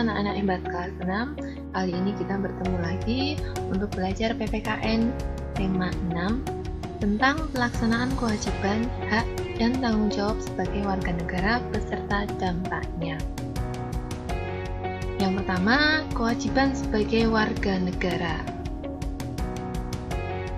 anak-anak hebat kelas 6. Kali ini kita bertemu lagi untuk belajar PPKN tema 6 tentang pelaksanaan kewajiban, hak, dan tanggung jawab sebagai warga negara beserta dampaknya. Yang pertama, kewajiban sebagai warga negara.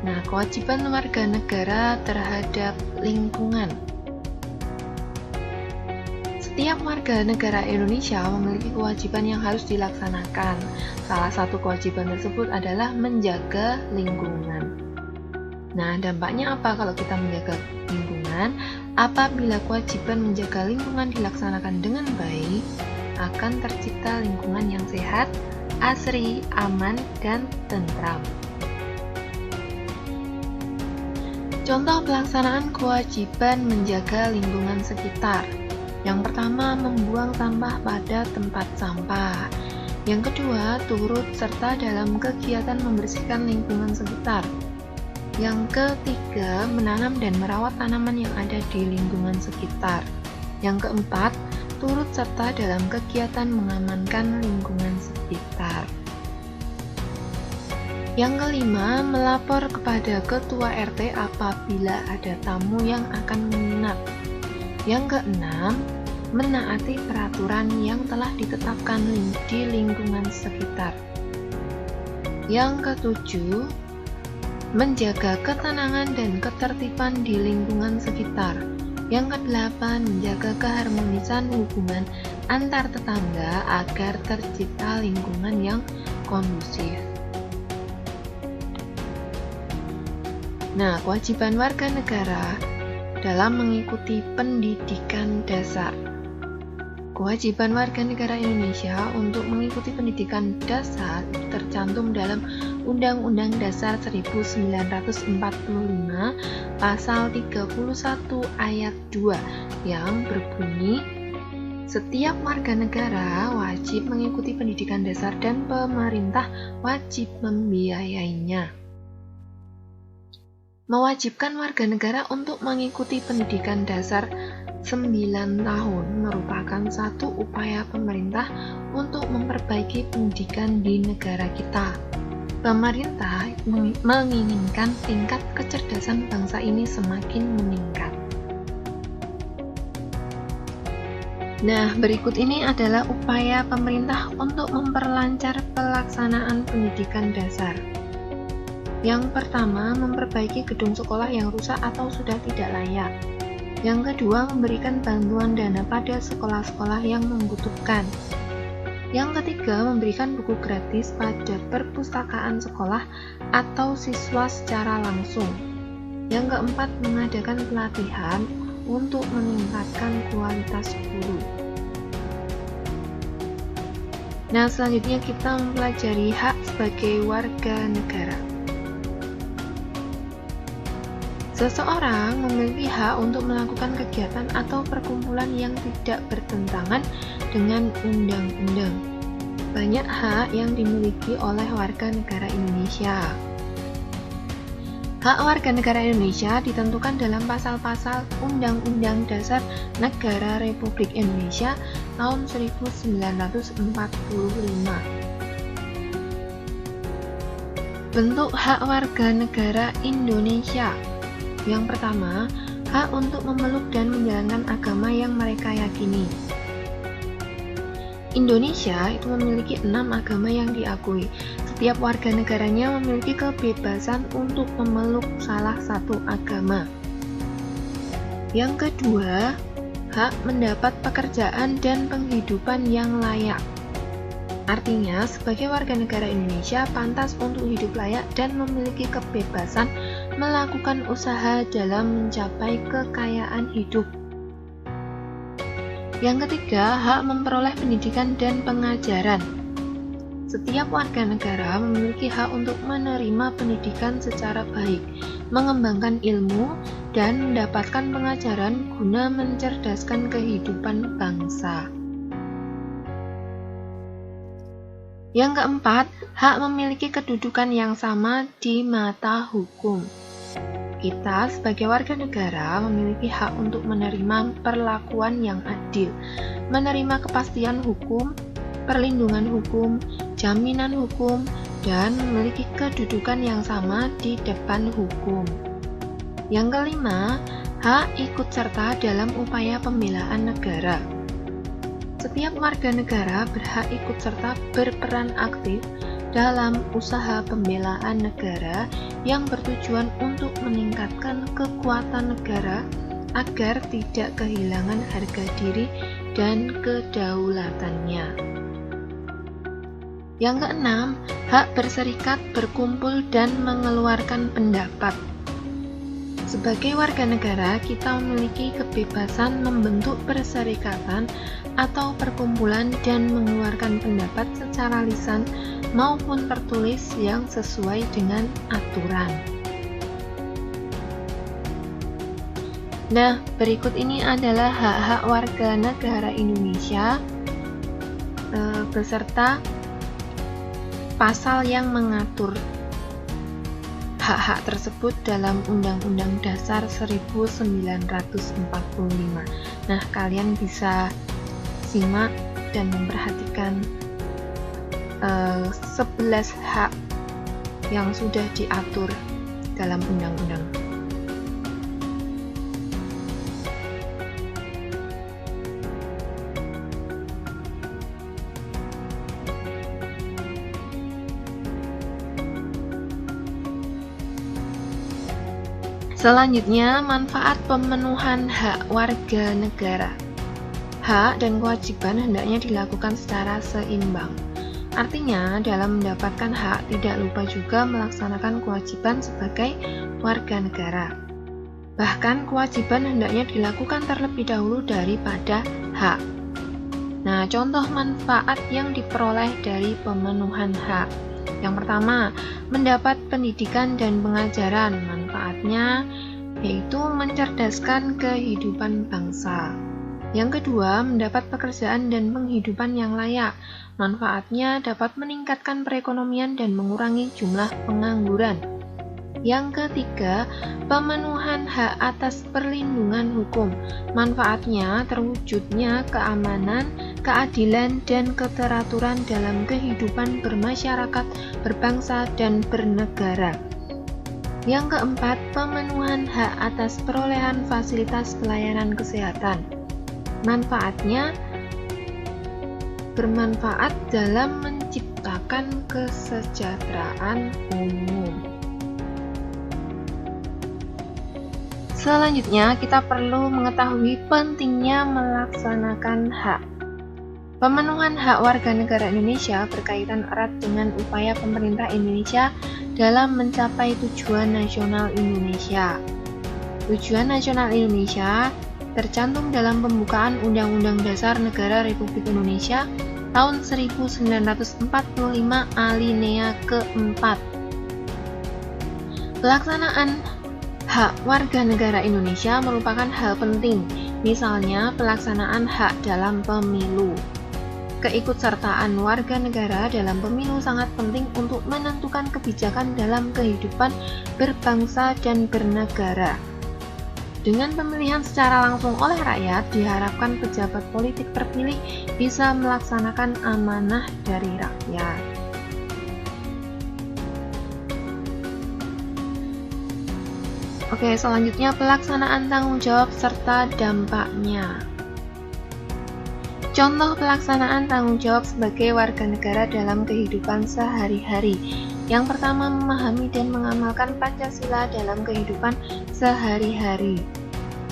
Nah, kewajiban warga negara terhadap lingkungan. Setiap warga negara Indonesia memiliki kewajiban yang harus dilaksanakan. Salah satu kewajiban tersebut adalah menjaga lingkungan. Nah, dampaknya apa kalau kita menjaga lingkungan? Apabila kewajiban menjaga lingkungan dilaksanakan dengan baik, akan tercipta lingkungan yang sehat, asri, aman, dan tentram. Contoh pelaksanaan kewajiban menjaga lingkungan sekitar. Yang pertama, membuang sampah pada tempat sampah. Yang kedua, turut serta dalam kegiatan membersihkan lingkungan sekitar. Yang ketiga, menanam dan merawat tanaman yang ada di lingkungan sekitar. Yang keempat, turut serta dalam kegiatan mengamankan lingkungan sekitar. Yang kelima, melapor kepada ketua RT apabila ada tamu yang akan menginap. Yang keenam, menaati peraturan yang telah ditetapkan di lingkungan sekitar. Yang ketujuh, menjaga ketenangan dan ketertiban di lingkungan sekitar. Yang kedelapan, menjaga keharmonisan hubungan antar tetangga agar tercipta lingkungan yang kondusif. Nah, kewajiban warga negara dalam mengikuti pendidikan dasar. Kewajiban warga negara Indonesia untuk mengikuti pendidikan dasar tercantum dalam Undang-Undang Dasar 1945 Pasal 31 Ayat 2 yang berbunyi, setiap warga negara wajib mengikuti pendidikan dasar dan pemerintah wajib membiayainya. Mewajibkan warga negara untuk mengikuti pendidikan dasar 9 tahun merupakan satu upaya pemerintah untuk memperbaiki pendidikan di negara kita. Pemerintah menginginkan tingkat kecerdasan bangsa ini semakin meningkat. Nah, berikut ini adalah upaya pemerintah untuk memperlancar pelaksanaan pendidikan dasar. Yang pertama, memperbaiki gedung sekolah yang rusak atau sudah tidak layak. Yang kedua, memberikan bantuan dana pada sekolah-sekolah yang membutuhkan. Yang ketiga, memberikan buku gratis pada perpustakaan sekolah atau siswa secara langsung. Yang keempat, mengadakan pelatihan untuk meningkatkan kualitas guru. Nah, selanjutnya kita mempelajari hak sebagai warga negara. Seseorang memiliki hak untuk melakukan kegiatan atau perkumpulan yang tidak bertentangan dengan undang-undang. Banyak hak yang dimiliki oleh warga negara Indonesia. Hak warga negara Indonesia ditentukan dalam pasal-pasal Undang-Undang Dasar Negara Republik Indonesia tahun 1945. Bentuk hak warga negara Indonesia. Yang pertama, hak untuk memeluk dan menjalankan agama yang mereka yakini. Indonesia itu memiliki 6 agama yang diakui. Setiap warga negaranya memiliki kebebasan untuk memeluk salah satu agama. Yang kedua, hak mendapat pekerjaan dan penghidupan yang layak. Artinya, sebagai warga negara Indonesia pantas untuk hidup layak dan memiliki kebebasan melakukan usaha dalam mencapai kekayaan hidup. Yang ketiga, hak memperoleh pendidikan dan pengajaran. Setiap warga negara memiliki hak untuk menerima pendidikan secara baik, mengembangkan ilmu, dan mendapatkan pengajaran guna mencerdaskan kehidupan bangsa. Yang keempat, hak memiliki kedudukan yang sama di mata hukum. Kita sebagai warga negara memiliki hak untuk menerima perlakuan yang adil, menerima kepastian hukum, perlindungan hukum, jaminan hukum, dan memiliki kedudukan yang sama di depan hukum. Yang kelima, hak ikut serta dalam upaya pembelaan negara. Setiap warga negara berhak ikut serta berperan aktif dalam usaha pembelaan negara yang bertujuan untuk meningkatkan kekuatan negara agar tidak kehilangan harga diri dan kedaulatannya. Yang keenam, hak berserikat, berkumpul, dan mengeluarkan pendapat. Sebagai warga negara, kita memiliki kebebasan membentuk perserikatan atau perkumpulan dan mengeluarkan pendapat secara lisan maupun tertulis yang sesuai dengan aturan. Nah, berikut ini adalah hak-hak warga negara Indonesia beserta pasal yang mengatur hak-hak tersebut dalam Undang-Undang Dasar 1945. Nah, kalian bisa simak dan memperhatikan 11 hak yang sudah diatur dalam undang-undang. Selanjutnya, manfaat pemenuhan hak warga negara. Hak dan kewajiban hendaknya dilakukan secara seimbang. Artinya, dalam mendapatkan hak tidak lupa juga melaksanakan kewajiban sebagai warga negara. Bahkan, kewajiban hendaknya dilakukan terlebih dahulu daripada hak. Nah, contoh manfaat yang diperoleh dari pemenuhan hak. Yang pertama, mendapat pendidikan dan pengajaran. Manfaatnya yaitu mencerdaskan kehidupan bangsa. Yang kedua, mendapat pekerjaan dan penghidupan yang layak. Manfaatnya dapat meningkatkan perekonomian dan mengurangi jumlah pengangguran. Yang ketiga, pemenuhan hak atas perlindungan hukum. Manfaatnya terwujudnya keamanan, keadilan, dan keteraturan dalam kehidupan bermasyarakat, berbangsa, dan bernegara. Yang keempat, pemenuhan hak atas perolehan fasilitas pelayanan kesehatan. Manfaatnya bermanfaat dalam menciptakan kesejahteraan umum. Selanjutnya, kita perlu mengetahui pentingnya melaksanakan hak. Pemenuhan hak warga negara Indonesia berkaitan erat dengan upaya pemerintah Indonesia dalam mencapai tujuan nasional Indonesia. Tujuan nasional Indonesia tercantum dalam pembukaan Undang-Undang Dasar Negara Republik Indonesia tahun 1945 alinea keempat. Pelaksanaan hak warga negara Indonesia merupakan hal penting, misalnya pelaksanaan hak dalam pemilu. Keikutsertaan warga negara dalam pemilu sangat penting untuk menentukan kebijakan dalam kehidupan berbangsa dan bernegara. Dengan pemilihan secara langsung oleh rakyat, diharapkan pejabat politik terpilih bisa melaksanakan amanah dari rakyat. Oke, selanjutnya pelaksanaan tanggung jawab serta dampaknya. Contoh pelaksanaan tanggung jawab sebagai warga negara dalam kehidupan sehari-hari. Yang pertama, memahami dan mengamalkan Pancasila dalam kehidupan sehari-hari.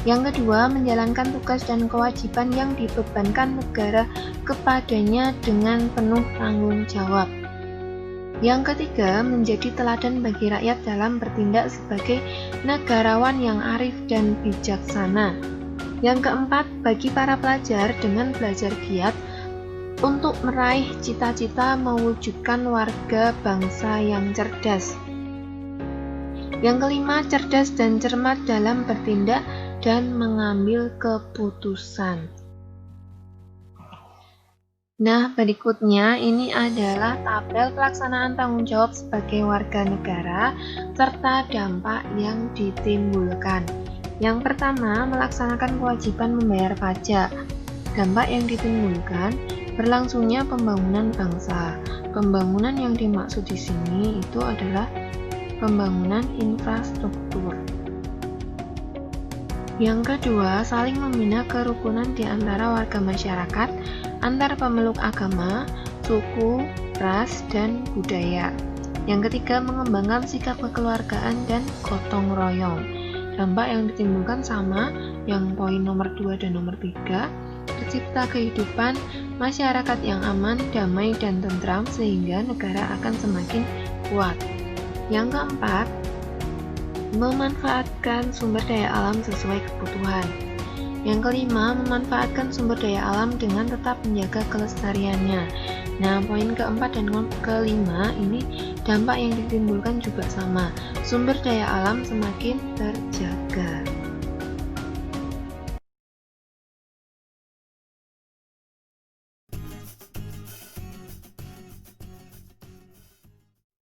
Yang kedua, menjalankan tugas dan kewajiban yang dibebankan negara kepadanya dengan penuh tanggung jawab. Yang ketiga, menjadi teladan bagi rakyat dalam bertindak sebagai negarawan yang arif dan bijaksana. Yang keempat, bagi para pelajar dengan belajar giat untuk meraih cita-cita mewujudkan warga bangsa yang cerdas. Yang kelima, cerdas dan cermat dalam bertindak dan mengambil keputusan. Nah, berikutnya ini adalah tabel pelaksanaan tanggung jawab sebagai warga negara serta dampak yang ditimbulkan. Yang pertama, melaksanakan kewajiban membayar pajak. Dampak yang ditimbulkan berlangsungnya pembangunan bangsa. Pembangunan yang dimaksud di sini itu adalah pembangunan infrastruktur. Yang kedua, saling membina kerukunan di antara warga masyarakat, antar pemeluk agama, suku, ras, dan budaya. Yang ketiga, mengembangkan sikap kekeluargaan dan gotong royong. Dampak yang ditimbulkan sama, yang poin nomor 2 dan nomor 3, tercipta kehidupan masyarakat yang aman, damai, dan tentram sehingga negara akan semakin kuat. Yang keempat, memanfaatkan sumber daya alam sesuai kebutuhan. Yang kelima, memanfaatkan sumber daya alam dengan tetap menjaga kelestariannya. Nah, poin keempat dan kelima ini dampak yang ditimbulkan juga sama. Sumber daya alam semakin terjaga.